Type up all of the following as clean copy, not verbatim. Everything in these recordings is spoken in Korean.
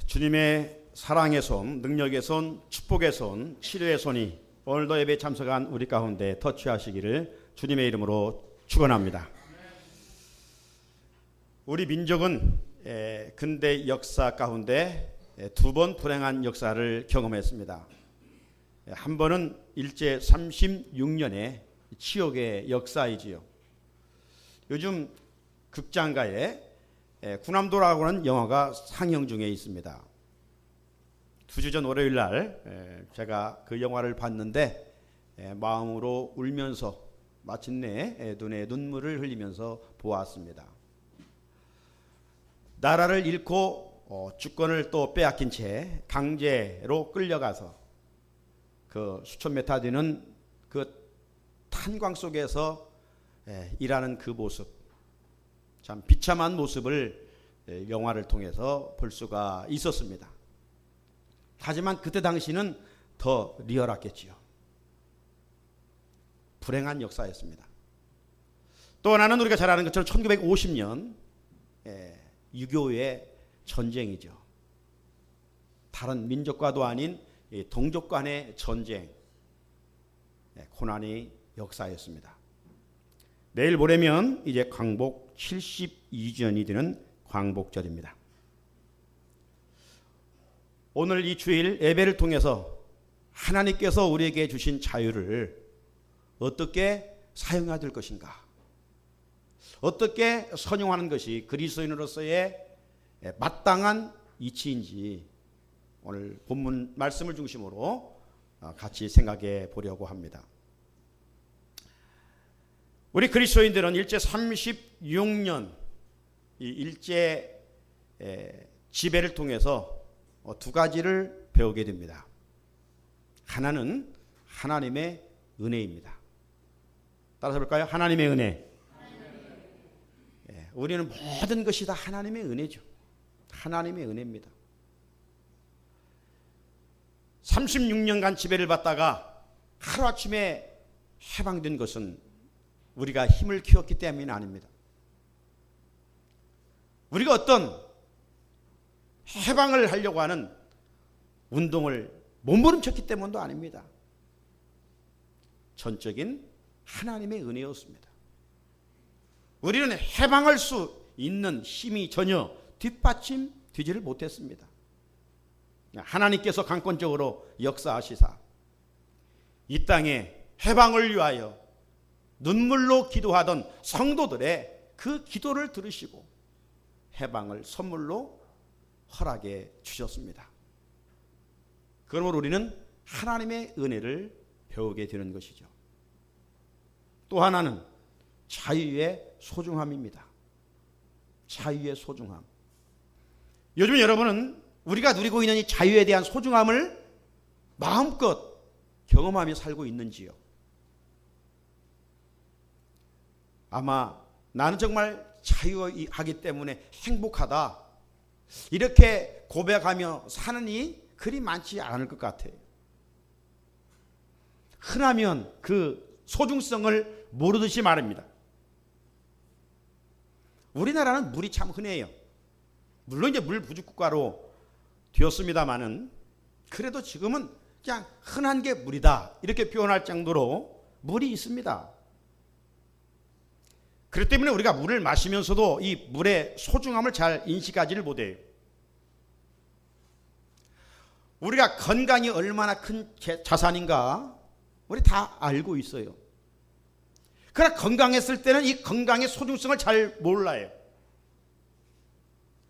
주님의 사랑의 손, 능력의 손, 축복의 손, 치료의 손이 오늘도 예배에 참석한 우리 가운데 터치하시기를 주님의 이름으로 축원합니다. 우리 민족은 근대 역사 가운데 두 번 불행한 역사를 경험했습니다. 한 번은 일제 36년의 치욕의 역사이지요. 요즘 극장가에 군함도라고 하는 영화가 상영 중에 있습니다. 2주 전 월요일 날 제가 그 영화를 봤는데 마음으로 울면서 마침내 눈에 눈물을 흘리면서 보았습니다. 나라를 잃고 주권을 또 빼앗긴 채 강제로 끌려가서 그 수천 메타 되는 그 탄광 속에서 일하는 그 모습, 참 비참한 모습을 영화를 통해서 볼 수가 있었습니다. 하지만 그때 당시는 더 리얼했겠지요. 불행한 역사였습니다. 또 하나는 우리가 잘 아는 것처럼 1950년 6.25의 전쟁이죠. 다른 민족과도 아닌 동족 간의 전쟁, 고난의 역사였습니다. 내일 모레면 이제 광복 72주년이 되는 광복절입니다. 오늘 이 주일 예배를 통해서 하나님께서 우리에게 주신 자유를 어떻게 사용해야 될 것인가, 어떻게 선용하는 것이 그리스도인으로서의 마땅한 이치인지 오늘 본문 말씀을 중심으로 같이 생각해 보려고 합니다. 우리 그리스도인들은 일제 36년 이 일제 지배를 통해서 두 가지를 배우게 됩니다. 하나는 하나님의 은혜입니다. 따라서 볼까요? 하나님의 은혜. 우리는 모든 것이 다 하나님의 은혜죠. 하나님의 은혜입니다. 36년간 지배를 받다가 하루아침에 해방된 것은 우리가 힘을 키웠기 때문이 아닙니다. 우리가 어떤 해방을 하려고 하는 운동을 몸부림쳤기 때문도 아닙니다. 전적인 하나님의 은혜였습니다. 우리는 해방할 수 있는 힘이 전혀 뒷받침되지를 못했습니다. 하나님께서 강권적으로 역사하시사 이 땅에 해방을 위하여 눈물로 기도하던 성도들의 그 기도를 들으시고 해방을 선물로 허락해 주셨습니다. 그러므로 우리는 하나님의 은혜를 배우게 되는 것이죠. 또 하나는 자유의 소중함입니다. 자유의 소중함. 요즘 여러분은 우리가 누리고 있는 이 자유에 대한 소중함을 마음껏 경험하며 살고 있는지요? 아마 나는 정말 자유하기 때문에 행복하다, 이렇게 고백하며 사는 이 그리 많지 않을 것 같아요. 흔하면 그 소중성을 모르듯이 말입니다. 우리나라는 물이 참 흔해요. 물론 이제 물 부족 국가로 되었습니다마는 그래도 지금은 그냥 흔한 게 물이다 이렇게 표현할 정도로 물이 있습니다. 그렇기 때문에 우리가 물을 마시면서도 이 물의 소중함을 잘 인식하지를 못해요. 우리가 건강이 얼마나 큰 자산인가 우리 다 알고 있어요. 그러나 건강했을 때는 이 건강의 소중성을 잘 몰라요.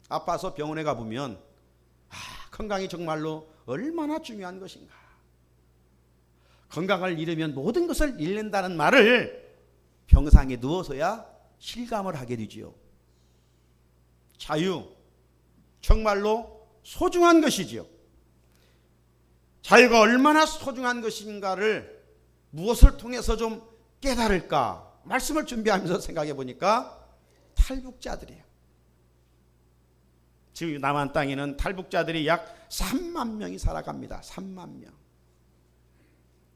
아파서 병원에 가보면 건강이 정말로 얼마나 중요한 것인가, 건강을 잃으면 모든 것을 잃는다는 말을 병상에 누워서야 실감을 하게 되지요. 자유, 정말로 소중한 것이지요. 자유가 얼마나 소중한 것인가를 무엇을 통해서 좀 깨달을까 말씀을 준비하면서 생각해 보니까 탈북자들이에요. 지금 남한 땅에는 탈북자들이 약 3만 명이 살아갑니다. 3만 명.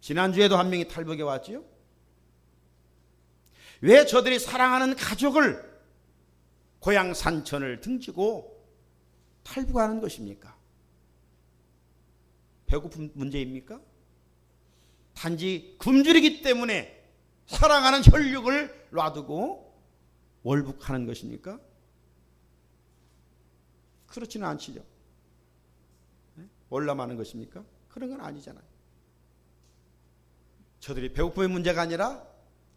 지난주에도 한 명이 탈북해 왔지요. 왜 저들이 사랑하는 가족을 고향 산천을 등지고 탈북하는 것입니까? 배고픈 문제입니까? 단지 굶주리기 때문에 사랑하는 혈육을 놔두고 월북하는 것입니까? 그렇지는 않지요. 월남하는 것입니까? 그런 건 아니잖아요. 저들이 배고픔의 문제가 아니라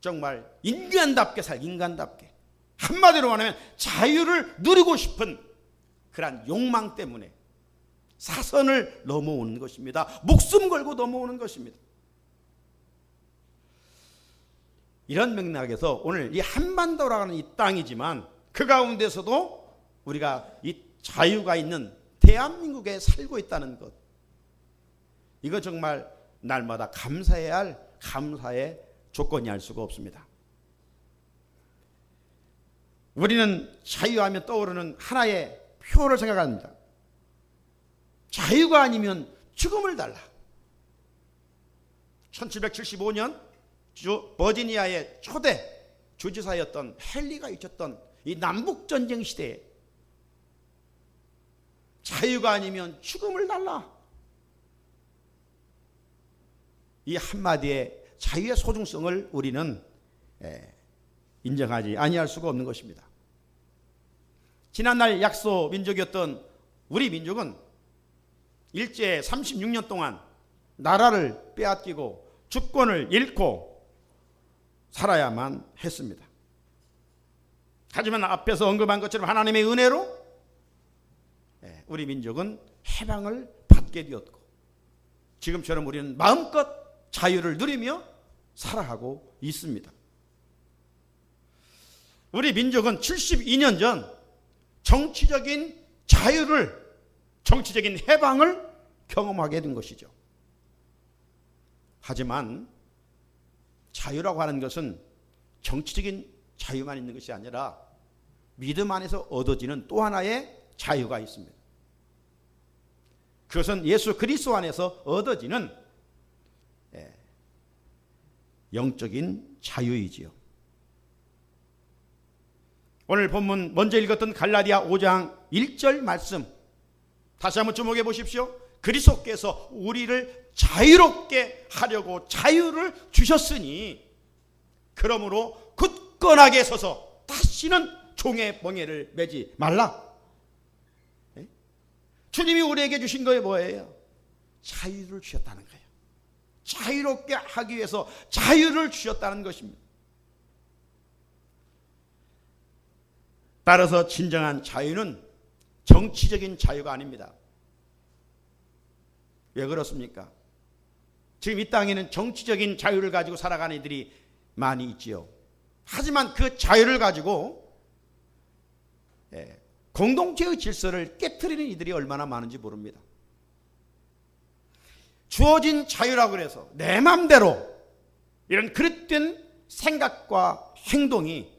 정말 인간답게 인간답게 한마디로 말하면 자유를 누리고 싶은 그러한 욕망 때문에 사선을 넘어오는 것입니다. 목숨 걸고 넘어오는 것입니다. 이런 맥락에서 오늘 이 한반도라고 하는 이 땅이지만 그 가운데서도 우리가 이 자유가 있는 대한민국에 살고 있다는 것, 이거 정말 날마다 감사해야 할 감사의 조건이 할 수가 없습니다. 우리는 자유하면 떠오르는 하나의 표를 생각합니다. 자유가 아니면 죽음을 달라. 1775년 버지니아의 초대 주지사였던 헨리가 있었던 이 남북전쟁 시대에 자유가 아니면 죽음을 달라. 이 한마디의 자유의 소중성을 우리는 인정하지 아니할 수가 없는 것입니다. 지난날 약소 민족이었던 우리 민족은 일제 36년 동안 나라를 빼앗기고 주권을 잃고 살아야만 했습니다. 하지만 앞에서 언급한 것처럼 하나님의 은혜로 우리 민족은 해방을 받게 되었고 지금처럼 우리는 마음껏 자유를 누리며 살아가고 있습니다. 우리 민족은 72년 전 정치적인 자유를, 정치적인 해방을 경험하게 된 것이죠. 하지만 자유라고 하는 것은 정치적인 자유만 있는 것이 아니라 믿음 안에서 얻어지는 또 하나의 자유가 있습니다. 그것은 예수 그리스도 안에서 얻어지는 영적인 자유이지요. 오늘 본문 먼저 읽었던 갈라디아 5장 1절 말씀 다시 한번 주목해 보십시오. 그리스도께서 우리를 자유롭게 하려고 자유를 주셨으니 그러므로 굳건하게 서서 다시는 종의 멍에를 매지 말라. 주님이 우리에게 주신 거에 뭐예요? 자유를 주셨다는 거예요. 자유롭게 하기 위해서 자유를 주셨다는 것입니다. 따라서 진정한 자유는 정치적인 자유가 아닙니다. 왜 그렇습니까? 지금 이 땅에는 정치적인 자유를 가지고 살아가는 이들이 많이 있지요. 하지만 그 자유를 가지고 공동체의 질서를 깨트리는 이들이 얼마나 많은지 모릅니다. 주어진 자유라고 해서 내 맘대로 이런 그릇된 생각과 행동이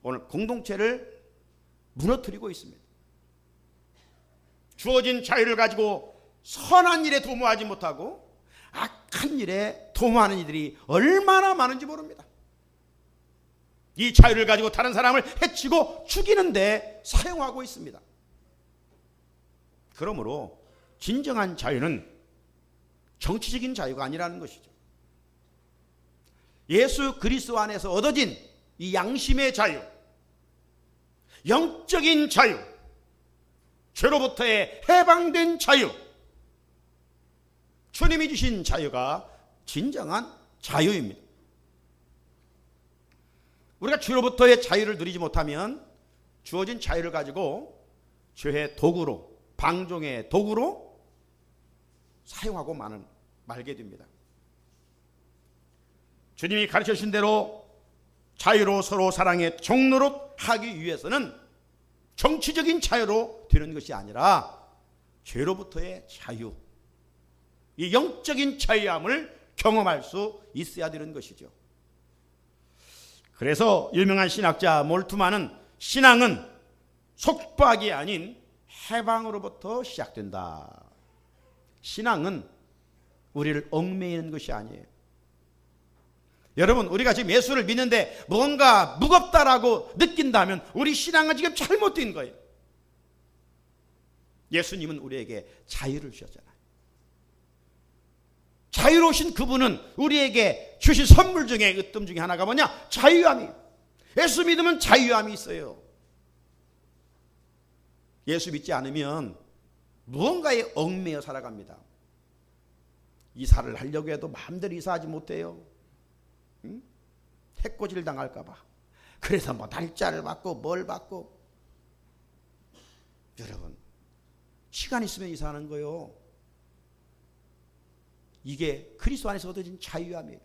오늘 공동체를 무너뜨리고 있습니다. 주어진 자유를 가지고 선한 일에 도모하지 못하고 악한 일에 도모하는 이들이 얼마나 많은지 모릅니다. 이 자유를 가지고 다른 사람을 해치고 죽이는데 사용하고 있습니다. 그러므로 진정한 자유는 정치적인 자유가 아니라는 것이죠. 예수 그리스도 안에서 얻어진 이 양심의 자유, 영적인 자유, 죄로부터의 해방된 자유, 주님이 주신 자유가 진정한 자유입니다. 우리가 죄로부터의 자유를 누리지 못하면 주어진 자유를 가지고 죄의 도구로, 방종의 도구로 사용하고 말게 됩니다. 주님이 가르쳐 주신 대로 자유로 서로 사랑의 종노릇 하기 위해서는 정치적인 자유로 되는 것이 아니라 죄로부터의 자유, 이 영적인 자유함을 경험할 수 있어야 되는 것이죠. 그래서 유명한 신학자 몰트만은 신앙은 속박이 아닌 해방으로부터 시작된다. 신앙은 우리를 얽매이는 것이 아니에요. 여러분, 우리가 지금 예수를 믿는데 뭔가 무겁다라고 느낀다면 우리 신앙은 지금 잘못된 거예요. 예수님은 우리에게 자유를 주셨잖아요. 자유로우신 그분은 우리에게 주신 선물 중에 으뜸 중에 하나가 뭐냐? 자유함이에요. 예수 믿으면 자유함이 있어요. 예수 믿지 않으면 무언가에 얽매여 살아갑니다. 이사를 하려고 해도 마음대로 이사하지 못해요. 응? 해코지를 당할까 봐. 그래서 뭐 날짜를 받고 뭘 받고. 여러분, 시간 있으면 이사하는 거요. 이게 그리스도 안에서 얻어진 자유함이에요.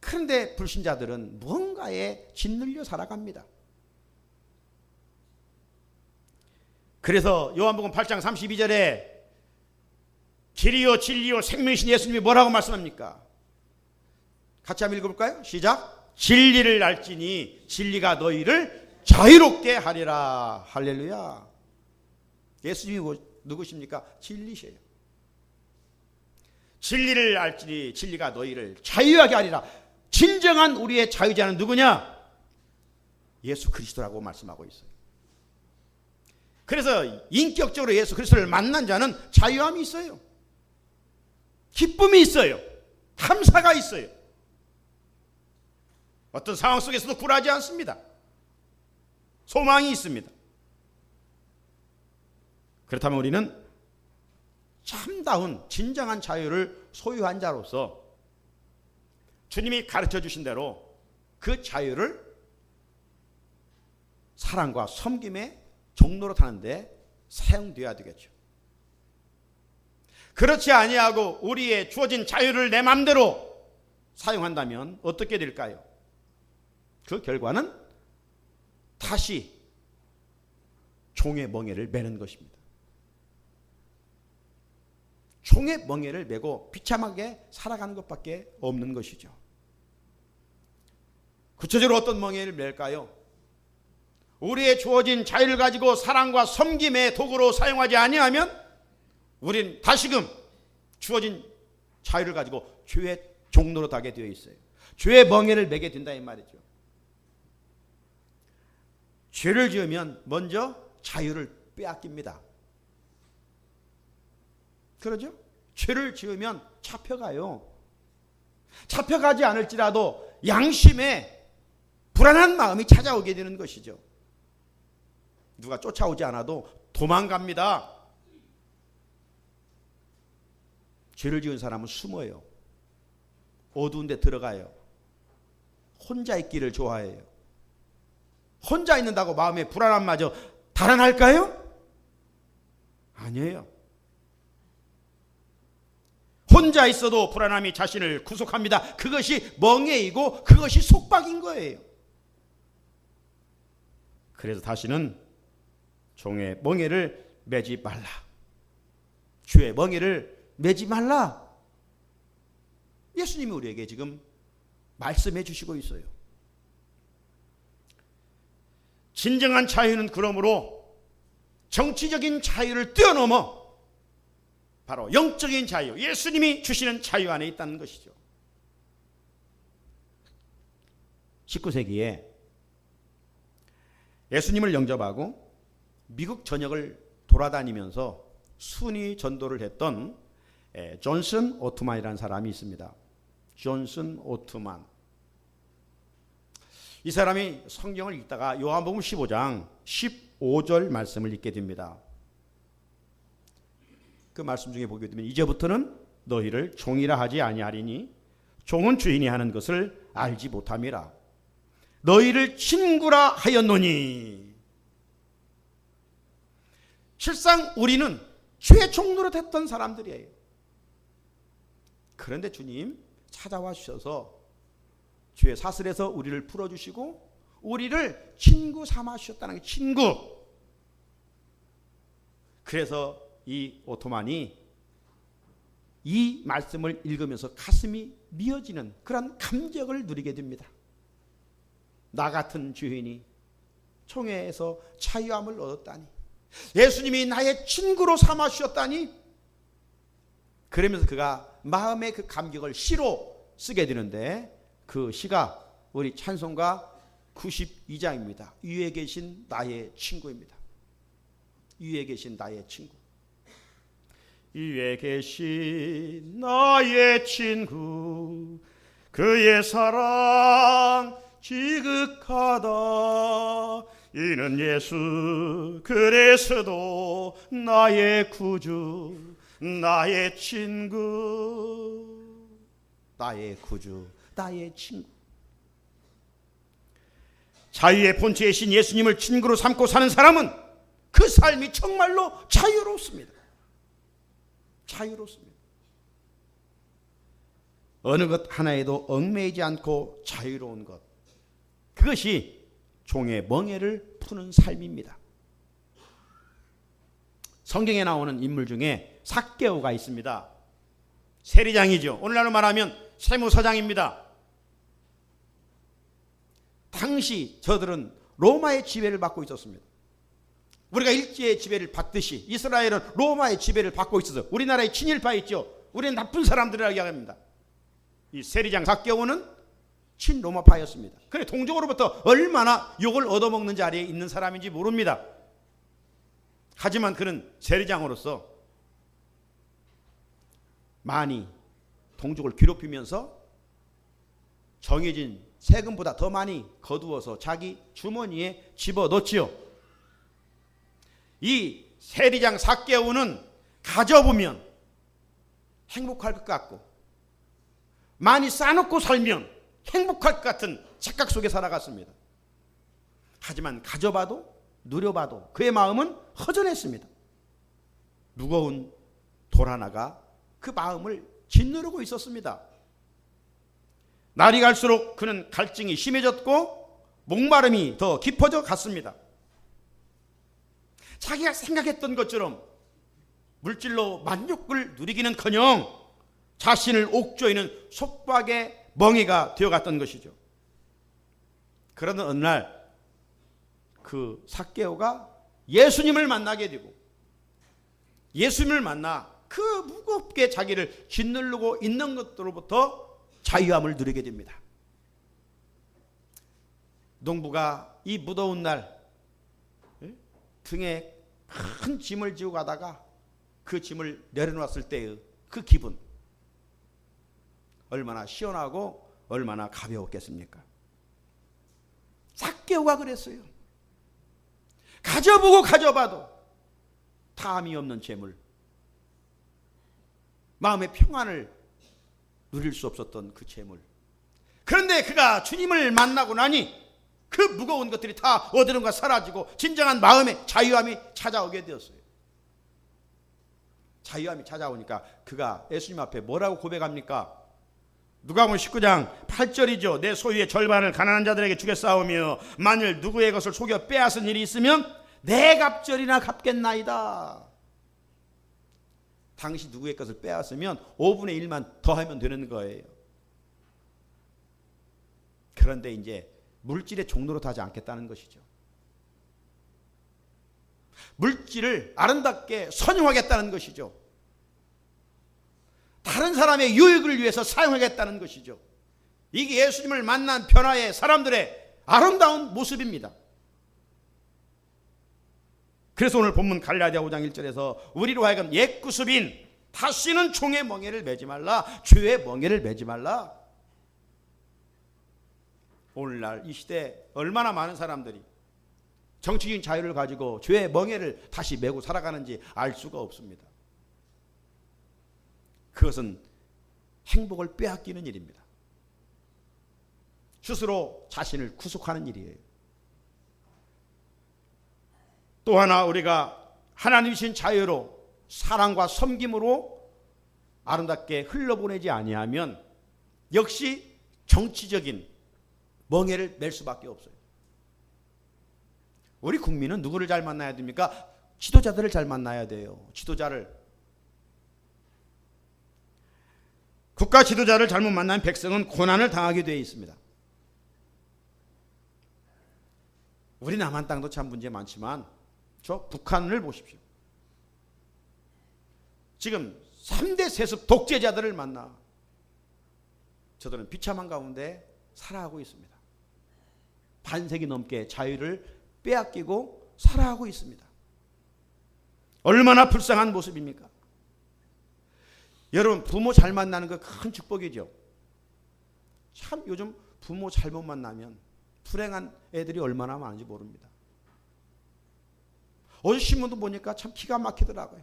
그런데 불신자들은 무언가에 짓눌려 살아갑니다. 그래서 요한복음 8장 32절에 길이요 진리요 생명이신 예수님이 뭐라고 말씀합니까? 같이 한번 읽어볼까요? 시작. 진리를 알지니 진리가 너희를 자유롭게 하리라. 할렐루야. 예수님이 누구십니까? 진리셔요. 진리를 알지니 진리가 너희를 자유하게 하리라. 진정한 우리의 자유자는 누구냐? 예수 그리스도라고 말씀하고 있어요. 그래서 인격적으로 예수 그리스도를 만난 자는 자유함이 있어요. 기쁨이 있어요. 감사가 있어요. 어떤 상황 속에서도 굴하지 않습니다. 소망이 있습니다. 그렇다면 우리는 참다운 진정한 자유를 소유한 자로서 주님이 가르쳐 주신 대로 그 자유를 사랑과 섬김의 종로로 타는데 사용되어야 되겠죠. 그렇지 아니하고 우리의 주어진 자유를 내 마음대로 사용한다면 어떻게 될까요? 그 결과는 다시 종의 멍에를 매는 것입니다. 종의 멍에를 메고 비참하게 살아가는 것밖에 없는 것이죠. 구체적으로 어떤 멍에를 맬까요? 우리의 주어진 자유를 가지고 사랑과 섬김의 도구로 사용하지 아니하면 우린 다시금 주어진 자유를 가지고 죄의 종로로 가게 되어 있어요. 죄의 멍에를 매게 된다 이 말이죠. 죄를 지으면 먼저 자유를 빼앗깁니다. 그러죠? 죄를 지으면 잡혀가요. 잡혀가지 않을지라도 양심에 불안한 마음이 찾아오게 되는 것이죠. 누가 쫓아오지 않아도 도망갑니다. 죄를 지은 사람은 숨어요. 어두운 데 들어가요. 혼자 있기를 좋아해요. 혼자 있는다고 마음의 불안함마저 달아날까요? 아니에요. 혼자 있어도 불안함이 자신을 구속합니다. 그것이 멍에이고 그것이 속박인 거예요. 그래서 다시는 종의 멍에를 매지 말라. 주의 멍에를 매지 말라. 예수님이 우리에게 지금 말씀해 주시고 있어요. 진정한 자유는 그러므로 정치적인 자유를 뛰어넘어 바로 영적인 자유, 예수님이 주시는 자유 안에 있다는 것이죠. 19세기에 예수님을 영접하고 미국 전역을 돌아다니면서 순위 전도를 했던 존슨 오트만이라는 사람이 있습니다. 존슨 오트만. 이 사람이 성경을 읽다가 요한복음 15장 15절 말씀을 읽게 됩니다. 그 말씀 중에 보게 되면 이제부터는 너희를 종이라 하지 아니하리니 종은 주인이 하는 것을 알지 못함이라. 너희를 친구라 하였노니. 실상 우리는 죄의 종로로 됐던 사람들이에요. 그런데 주님 찾아와 주셔서 죄의 사슬에서 우리를 풀어주시고 우리를 친구 삼아 주셨다는 게 친구. 그래서 이 오토만이 이 말씀을 읽으면서 가슴이 미어지는 그런 감격을 누리게 됩니다. 나 같은 죄인이 총회에서 자유함을 얻었다니, 예수님이 나의 친구로 삼아 주셨다니. 그러면서 그가 마음의 그 감격을 시로 쓰게 되는데 그 시가 우리 찬송가 92장입니다. 위에 계신 나의 친구입니다. 위에 계신 나의 친구. 위에 계신 나의 친구, 그의 사랑 지극하다. 이는 예수 그리스도 나의 구주, 나의 친구. 나의 구주, 나의 친구. 자유의 본체이신 예수님을 친구로 삼고 사는 사람은 그 삶이 정말로 자유롭습니다. 자유롭습니다. 어느 것 하나에도 얽매이지 않고 자유로운 것, 그것이 종의 멍에를 푸는 삶입니다. 성경에 나오는 인물 중에 삭개오가 있습니다. 세리장이죠. 오늘날로 말하면 세무서장입니다. 당시 저들은 로마의 지배를 받고 있었습니다. 우리가 일제의 지배를 받듯이 이스라엘은 로마의 지배를 받고 있어서 우리나라에 친일파 있죠. 우리는 나쁜 사람들이라고 이야기합니다. 이 세리장 삭개오는 친로마파였습니다. 그래 동족으로부터 얼마나 욕을 얻어먹는 자리에 있는 사람인지 모릅니다. 하지만 그는 세리장으로서 많이 동족을 괴롭히면서 정해진 세금보다 더 많이 거두어서 자기 주머니에 집어넣지요. 이 세리장 삭개오는 가져보면 행복할 것 같고 많이 싸놓고 살면 행복할 것 같은 착각 속에 살아갔습니다. 하지만 가져봐도 누려봐도 그의 마음은 허전했습니다. 무거운 돌 하나가 그 마음을 짓누르고 있었습니다. 날이 갈수록 그는 갈증이 심해졌고 목마름이 더 깊어져 갔습니다. 자기가 생각했던 것처럼 물질로 만족을 누리기는커녕 자신을 옥죄이는 속박의 멍에가 되어갔던 것이죠. 그러던 어느 날 그 삭개오가 예수님을 만나게 되고 예수님을 만나 그 무겁게 자기를 짓누르고 있는 것들로부터 자유함을 누리게 됩니다. 농부가 이 무더운 날 등에 큰 짐을 지고 가다가 그 짐을 내려놓았을 때의 그 기분, 얼마나 시원하고 얼마나 가벼웠겠습니까? 삭개오가 그랬어요. 가져보고 가져봐도 탐이 없는 재물, 마음의 평안을 누릴 수 없었던 그 재물. 그런데 그가 주님을 만나고 나니 그 무거운 것들이 다 어디론가 사라지고 진정한 마음의 자유함이 찾아오게 되었어요. 자유함이 찾아오니까 그가 예수님 앞에 뭐라고 고백합니까? 누가복음 19장 8절이죠. 내 소유의 절반을 가난한 자들에게 주겠사오며 만일 누구의 것을 속여 빼앗은 일이 있으면 내 갑절이나 갚겠나이다. 당시 누구의 것을 빼앗으면 5분의 1만 더하면 되는 거예요. 그런데 이제 물질의 종로로 타지 않겠다는 것이죠. 물질을 아름답게 선용하겠다는 것이죠. 다른 사람의 유익을 위해서 사용하겠다는 것이죠. 이게 예수님을 만난 변화의 사람들의 아름다운 모습입니다. 그래서 오늘 본문 갈라디아 5장 1절에서 우리로 하여금 옛 구습인 다시는 종의 멍에를 매지 말라, 죄의 멍에를 매지 말라. 오늘날 이 시대에 얼마나 많은 사람들이 정치적인 자유를 가지고 죄의 멍에를 다시 메고 살아가는지 알 수가 없습니다. 그것은 행복을 빼앗기는 일입니다. 스스로 자신을 구속하는 일이에요. 또 하나 우리가 하나님 주신 자유로 사랑과 섬김으로 아름답게 흘러보내지 아니하면 역시 정치적인 멍에를 맬 수밖에 없어요. 우리 국민은 누구를 잘 만나야 됩니까? 지도자들을 잘 만나야 돼요. 국가 지도자를 잘못 만나면 백성은 고난을 당하게 되어 있습니다. 우리 남한 땅도 참 문제 많지만 저 북한을 보십시오. 지금 3대 세습 독재자들을 만나 저들은 비참한 가운데 살아가고 있습니다. 반세기 넘게 자유를 빼앗기고 살아가고 있습니다. 얼마나 불쌍한 모습입니까? 여러분, 부모 잘 만나는 거 큰 축복이죠. 참 요즘 부모 잘못 만나면 불행한 애들이 얼마나 많은지 모릅니다. 어제 신문도 보니까 참 기가 막히더라고요.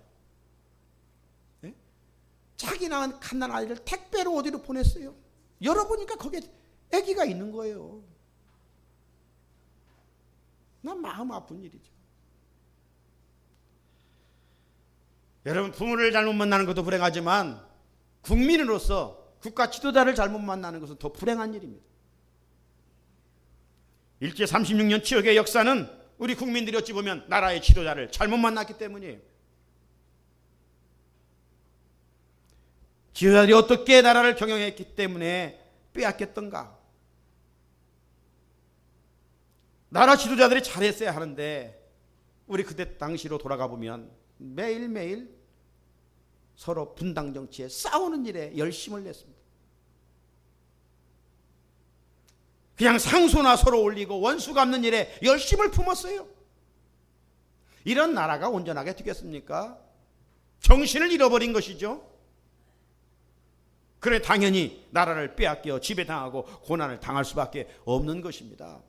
네? 자기 낳은 갓난 아이를 택배로 어디로 보냈어요. 열어보니까 거기에 아기가 있는 거예요. 난 마음 아픈 일이죠. 여러분, 부모를 잘못 만나는 것도 불행하지만 국민으로서 국가 지도자를 잘못 만나는 것은 더 불행한 일입니다. 일제 36년 치욕의 역사는 우리 국민들이 어찌 보면 나라의 지도자를 잘못 만났기 때문이에요. 지도자들이 어떻게 나라를 경영했기 때문에 빼앗겼던가. 나라 지도자들이 잘했어야 하는데 우리 그때 당시로 돌아가 보면 매일매일 서로 분당 정치에 싸우는 일에 열심을 냈습니다. 그냥 상소나 서로 올리고 원수 갚는 일에 열심을 품었어요. 이런 나라가 온전하게 되겠습니까? 정신을 잃어버린 것이죠. 그래 당연히 나라를 빼앗겨 지배당하고 고난을 당할 수밖에 없는 것입니다.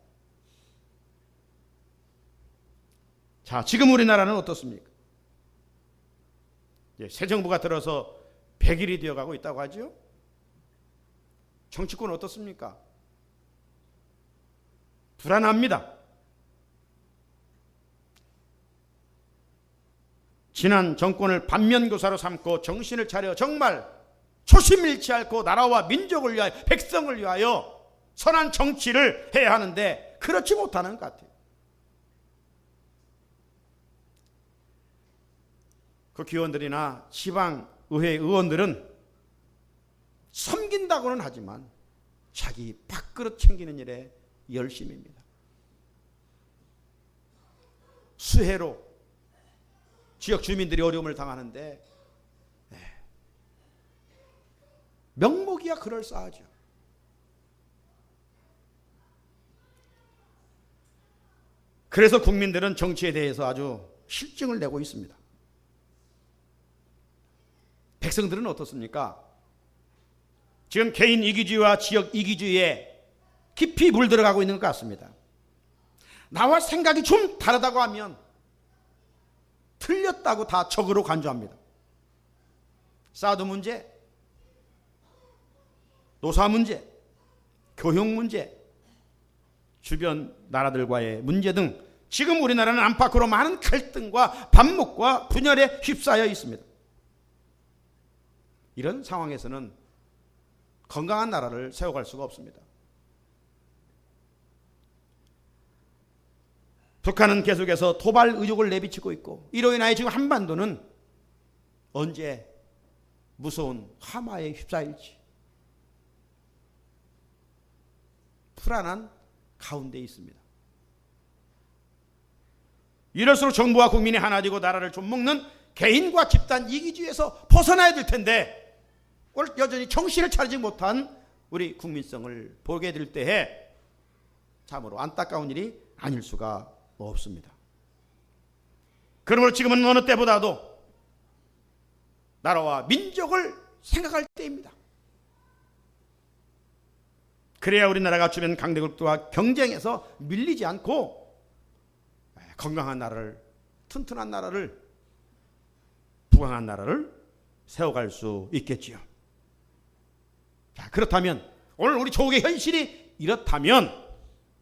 자, 지금 우리나라는 어떻습니까? 새 정부가 들어서 100일이 되어가고 있다고 하죠. 정치권은 어떻습니까? 불안합니다. 지난 정권을 반면교사로 삼고 정신을 차려 정말 초심 잃지 않고 나라와 민족을 위하여 백성을 위하여 선한 정치를 해야 하는데 그렇지 못하는 것 같아요. 국회의원들이나 지방의회 의원들은 섬긴다고는 하지만 자기 밥그릇 챙기는 일에 열심입니다. 수해로 지역 주민들이 어려움을 당하는데 명목이야 그럴싸하죠. 그래서 국민들은 정치에 대해서 아주 실증을 내고 있습니다. 백성들은 어떻습니까? 지금 개인 이기주의와 지역 이기주의에 깊이 물들어가고 있는 것 같습니다. 나와 생각이 좀 다르다고 하면 틀렸다고 다 적으로 간주합니다. 사드 문제, 노사 문제, 교육 문제, 주변 나라들과의 문제 등 지금 우리나라는 안팎으로 많은 갈등과 반목과 분열에 휩싸여 있습니다. 이런 상황에서는 건강한 나라를 세워갈 수가 없습니다. 북한은 계속해서 도발 의혹을 내비치고 있고 이로 인하여 지금 한반도는 언제 무서운 화마에 휩싸일지 불안한 가운데 있습니다. 이럴수록 정부와 국민이 하나 되고 나라를 좀먹는 개인과 집단 이기주의에서 벗어나야 될 텐데 오늘 여전히 정신을 차리지 못한 우리 국민성을 보게 될 때에 참으로 안타까운 일이 아닐 수가 없습니다. 그러므로 지금은 어느 때보다도 나라와 민족을 생각할 때입니다. 그래야 우리나라가 주변 강대국과 경쟁해서 밀리지 않고 건강한 나라를, 튼튼한 나라를, 부강한 나라를 세워갈 수 있겠지요. 자, 그렇다면 오늘 우리 조국의 현실이 이렇다면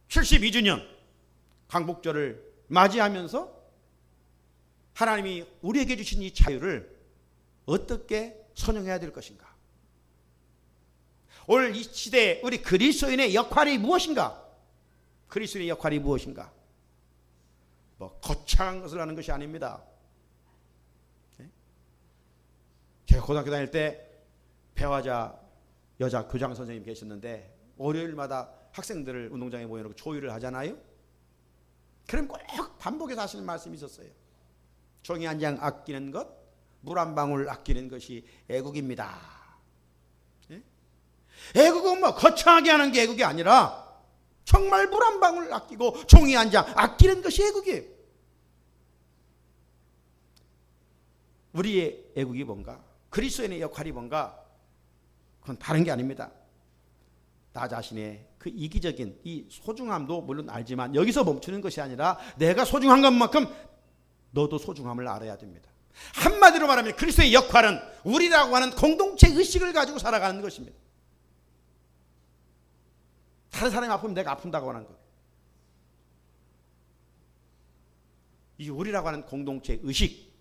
72주년 광복절을 맞이하면서 하나님이 우리에게 주신 이 자유를 어떻게 선용해야 될 것인가? 오늘 이 시대에 우리 그리스도인의 역할이 무엇인가? 그리스도인의 역할이 무엇인가? 뭐 거창한 것을 하는 것이 아닙니다. 제가 고등학교 다닐 때 배화자 여자 교장 선생님 계셨는데 월요일마다 학생들을 운동장에 모여놓고 조율을 하잖아요. 그럼 꼭 반복해서 하시는 말씀이 있었어요. 종이 한 장 아끼는 것, 물 한 방울 아끼는 것이 애국입니다. 예? 애국은 뭐 거창하게 하는 게 애국이 아니라 정말 물 한 방울 아끼고 종이 한 장 아끼는 것이 애국이에요. 우리의 애국이 뭔가? 그리스도인의 역할이 뭔가? 그건 다른 게 아닙니다. 나 자신의 그 이기적인 이 소중함도 물론 알지만 여기서 멈추는 것이 아니라 내가 소중한 것만큼 너도 소중함을 알아야 됩니다. 한마디로 말하면 그리스도의 역할은 우리라고 하는 공동체 의식을 가지고 살아가는 것입니다. 다른 사람이 아프면 내가 아픈다고 하는 것. 이 우리라고 하는 공동체 의식,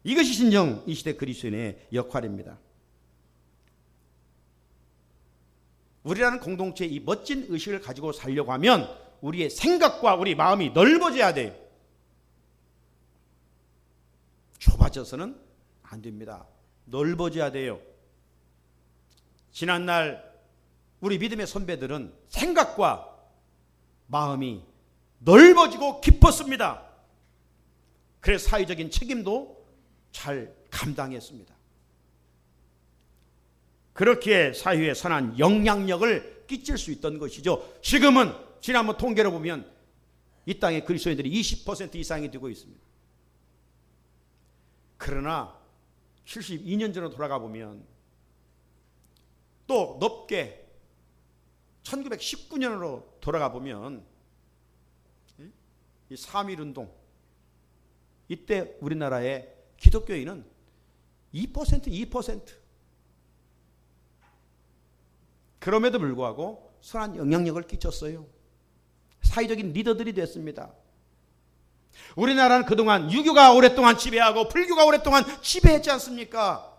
이것이 진정 이 시대 그리스도인의 역할입니다. 우리라는 공동체의 이 멋진 의식을 가지고 살려고 하면 우리의 생각과 우리 마음이 넓어져야 돼요. 좁아져서는 안 됩니다. 넓어져야 돼요. 지난날 우리 믿음의 선배들은 생각과 마음이 넓어지고 깊었습니다. 그래서 사회적인 책임도 잘 감당했습니다. 그렇게 사회에 선한 영향력을 끼칠 수 있던 것이죠. 지금은 지난번 통계로 보면 이 땅의 그리스도인들이 20% 이상이 되고 있습니다. 그러나 72년 전으로 돌아가 보면 또 높게 1919년으로 돌아가 보면 이 3.1운동, 이때 우리나라의 기독교인은 2%. 그럼에도 불구하고 선한 영향력을 끼쳤어요. 사회적인 리더들이 됐습니다. 우리나라는 그동안 유교가 오랫동안 지배하고 불교가 오랫동안 지배했지 않습니까?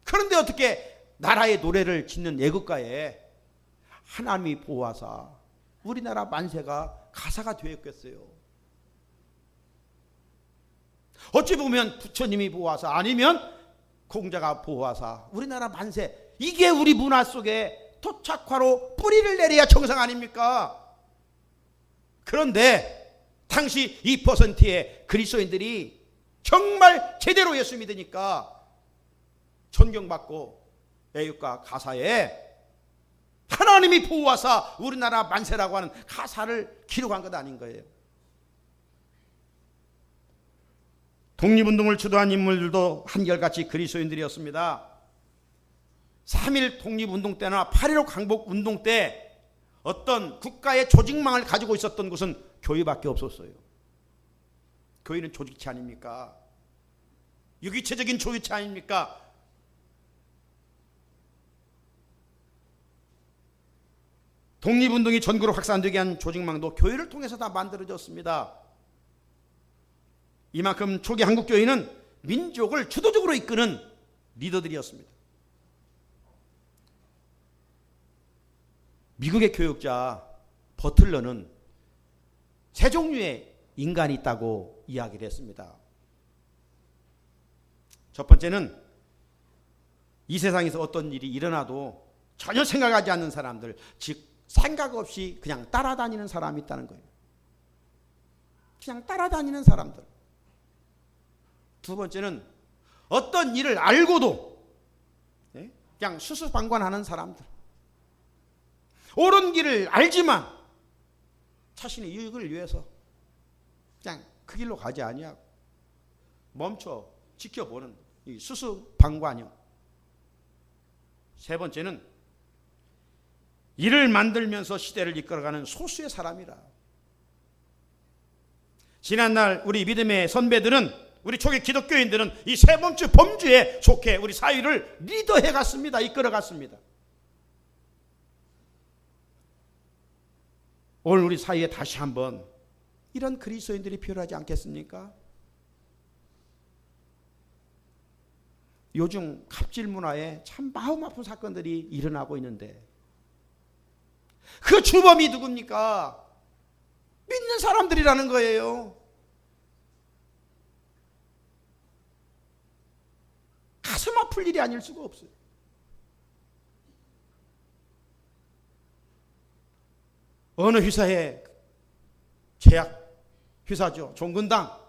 그런데 어떻게 나라의 노래를 짓는 애국가에 하나님이 보호하사 우리나라 만세가 가사가 되었겠어요? 어찌 보면 부처님이 보호하사 아니면 공자가 보호하사 우리나라 만세, 이게 우리 문화 속에 토착화로 뿌리를 내려야 정상 아닙니까? 그런데 당시 2%의 그리스도인들이 정말 제대로 예수 믿으니까 존경받고 애국가 가사에 하나님이 보호하사 우리나라 만세라고 하는 가사를 기록한 것 아닌 거예요. 독립운동을 주도한 인물들도 한결같이 그리스도인들이었습니다. 3.1 독립운동 때나 8.15 강복운동 때 어떤 국가의 조직망을 가지고 있었던 곳은 교회밖에 없었어요. 교회는 조직체 아닙니까? 유기체적인 조직체 아닙니까? 독립운동이 전국으로 확산되게 한 조직망도 교회를 통해서 다 만들어졌습니다. 이만큼 초기 한국교회는 민족을 주도적으로 이끄는 리더들이었습니다. 미국의 교육자 버틀러는 세 종류의 인간이 있다고 이야기를 했습니다. 첫 번째는 이 세상에서 어떤 일이 일어나도 전혀 생각하지 않는 사람들, 즉 생각 없이 그냥 따라다니는 사람이 있다는 거예요. 그냥 따라다니는 사람들. 두 번째는 어떤 일을 알고도 그냥 수수방관하는 사람들. 옳은 길을 알지만 자신의 유익을 위해서 그냥 그 길로 가지 아니하고 멈춰 지켜보는 이 수수방관형. 세 번째는 일을 만들면서 시대를 이끌어가는 소수의 사람이라. 지난날 우리 믿음의 선배들은, 우리 초기 기독교인들은 이 세 번째 범주에 속해 우리 사회를 리더해 갔습니다. 이끌어 갔습니다. 오늘 우리 사회에 다시 한번 이런 그리스도인들이 필요하지 않겠습니까? 요즘 갑질 문화에 참 마음 아픈 사건들이 일어나고 있는데 그 주범이 누굽니까? 믿는 사람들이라는 거예요. 가슴 아플 일이 아닐 수가 없어요. 어느 회사의 제약 회사죠. 종근당.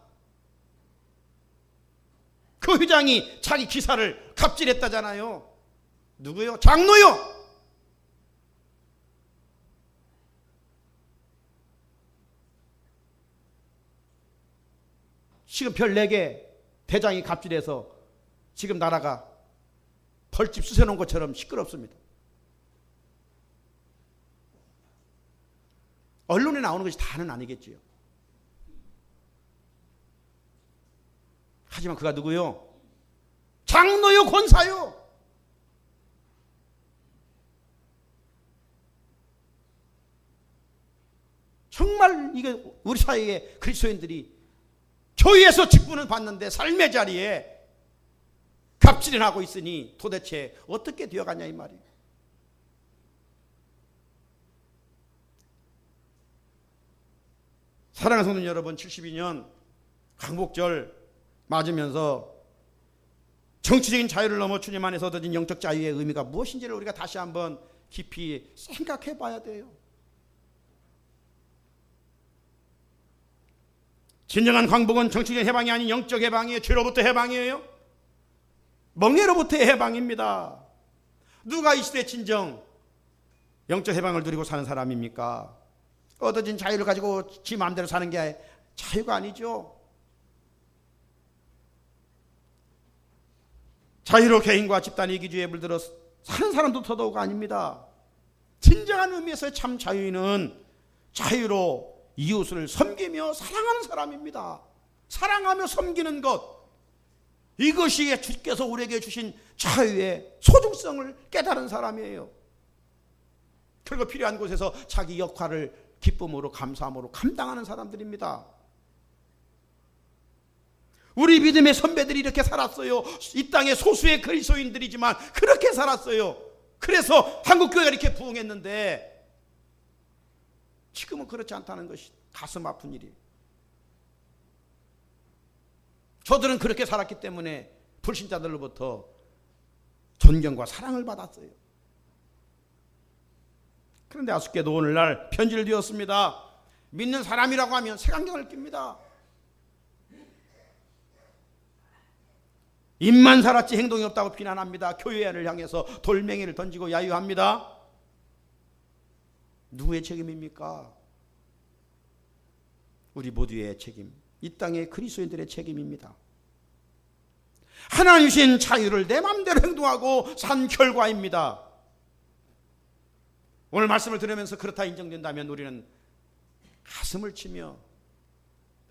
그 회장이 자기 기사를 갑질했다잖아요. 누구요? 장로요. 지금 별 4개 대장이 갑질해서 지금 나라가 벌집 쑤셔놓은 것처럼 시끄럽습니다. 언론에 나오는 것이 다는 아니겠지요. 하지만 그가 누구요? 장로요, 권사요. 정말 이게 우리 사회의 그리스도인들이 교회에서 직분을 받는데 삶의 자리에 갑질을 하고 있으니 도대체 어떻게 되어가냐 이 말이에요. 사랑하는 성도 여러분, 72년 광복절 맞으면서 정치적인 자유를 넘어 주님 안에서 얻어진 영적 자유의 의미가 무엇인지를 우리가 다시 한번 깊이 생각해 봐야 돼요. 진정한 광복은 정치적인 해방이 아닌 영적 해방이에요. 죄로부터 해방이에요. 멍해로부터의 해방입니다. 누가 이 시대 진정 영적 해방을 누리고 사는 사람입니까? 얻어진 자유를 가지고 지 마음대로 사는 게 자유가 아니죠. 자유로 개인과 집단의 이기주의에 물들어 사는 사람도 더더욱 아닙니다. 진정한 의미에서의 참 자유인은 자유로 이웃을 섬기며 사랑하는 사람입니다. 사랑하며 섬기는 것, 이것이 주께서 우리에게 주신 자유의 소중성을 깨달은 사람이에요. 그리고 필요한 곳에서 자기 역할을 기쁨으로 감사함으로 감당하는 사람들입니다. 우리 믿음의 선배들이 이렇게 살았어요. 이 땅의 소수의 그리스도인들이지만 그렇게 살았어요. 그래서 한국교회가 이렇게 부흥했는데 지금은 그렇지 않다는 것이 가슴 아픈 일이에요. 저들은 그렇게 살았기 때문에 불신자들로부터 존경과 사랑을 받았어요. 그런데 아쉽게도 오늘날 편지를 띄웠습니다. 믿는 사람이라고 하면 색안경을 낍니다. 입만 살았지 행동이 없다고 비난합니다. 교회를 향해서 돌멩이를 던지고 야유합니다. 누구의 책임입니까? 우리 모두의 책임, 이 땅의 그리스도인들의 책임입니다. 하나님 주신 자유를 내 마음대로 행동하고 산 결과입니다. 오늘 말씀을 들으면서 그렇다 인정된다면 우리는 가슴을 치며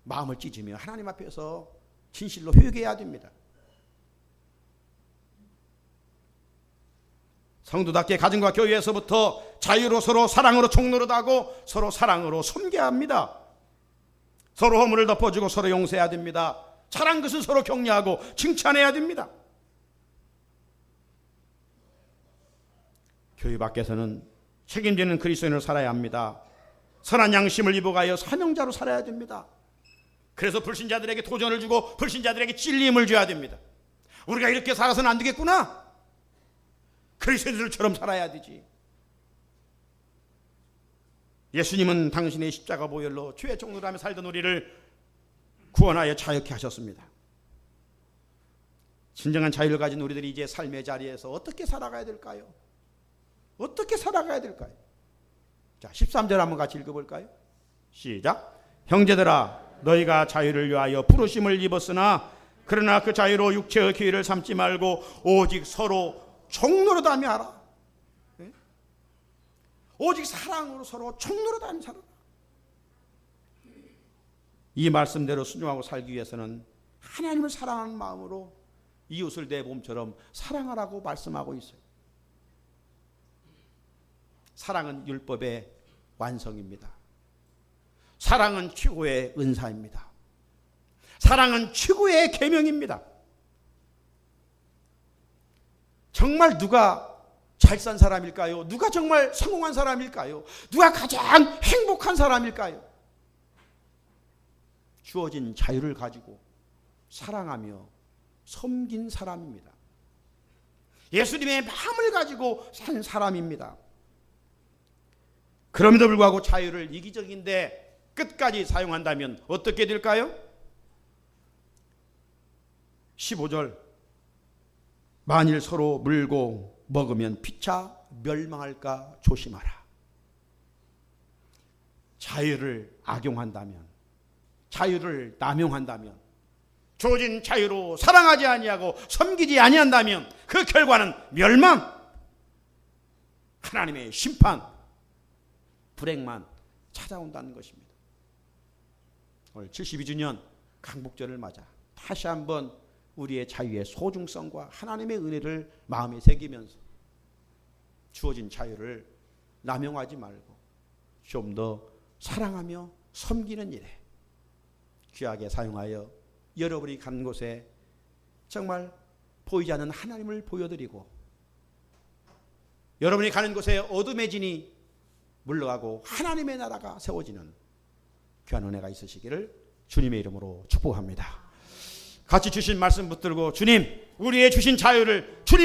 마음을 찢으며 하나님 앞에서 진실로 회개해야 됩니다. 성도답게 가정과 교회에서부터 자유로 서로 사랑으로 총노릇하고 서로 사랑으로 섬겨야 합니다. 서로 허물을 덮어주고 서로 용서해야 됩니다. 잘한 것은 서로 격려하고 칭찬해야 됩니다. 교회 밖에서는 책임지는 그리스도인으로 살아야 합니다. 선한 양심을 입어가여 사명자로 살아야 됩니다. 그래서 불신자들에게 도전을 주고 불신자들에게 찔림을 줘야 됩니다. 우리가 이렇게 살아서는 안 되겠구나. 그리스도인들처럼 살아야 되지. 예수님은 당신의 십자가 보혈로 죄의 종로라며 살던 우리를 구원하여 자유케 하셨습니다. 진정한 자유를 가진 우리들이 이제 삶의 자리에서 어떻게 살아가야 될까요? 어떻게 살아가야 될까요? 자, 13절 한번 같이 읽어볼까요? 시작. 형제들아, 너희가 자유를 위하여 부르심을 입었으나 그러나 그 자유로 육체의 기회를 삼지 말고 오직 서로 종노릇하며 하라. 네? 오직 사랑으로 서로 종노릇하며 살아라. 이 말씀대로 순종하고 살기 위해서는 하나님을 사랑하는 마음으로 이웃을 내 몸처럼 사랑하라고 말씀하고 있어요. 사랑은 율법의 완성입니다. 사랑은 최고의 은사입니다. 사랑은 최고의 계명입니다. 정말 누가 잘 산 사람일까요? 누가 정말 성공한 사람일까요? 누가 가장 행복한 사람일까요? 주어진 자유를 가지고 사랑하며 섬긴 사람입니다. 예수님의 마음을 가지고 산 사람입니다. 그럼에도 불구하고 자유를 이기적인데 끝까지 사용한다면 어떻게 될까요? 15절. 만일 서로 물고 먹으면 피차 멸망할까 조심하라. 자유를 악용한다면, 자유를 남용한다면 주어진 자유로 사랑하지 아니하고 섬기지 아니한다면 그 결과는 멸망, 하나님의 심판, 불행만 찾아온다는 것입니다. 오늘 72주년 강복절을 맞아 다시 한번 우리의 자유의 소중성과 하나님의 은혜를 마음에 새기면서 주어진 자유를 남용하지 말고 좀 더 사랑하며 섬기는 일에 귀하게 사용하여 여러분이 간 곳에 정말 보이지 않는 하나님을 보여드리고 여러분이 가는 곳에 어둠의 진이 물러가고 하나님의 나라가 세워지는 귀한 은혜가 있으시기를 주님의 이름으로 축복합니다. 같이 주신 말씀 붙들고 주님, 우리의 주신 자유를 주님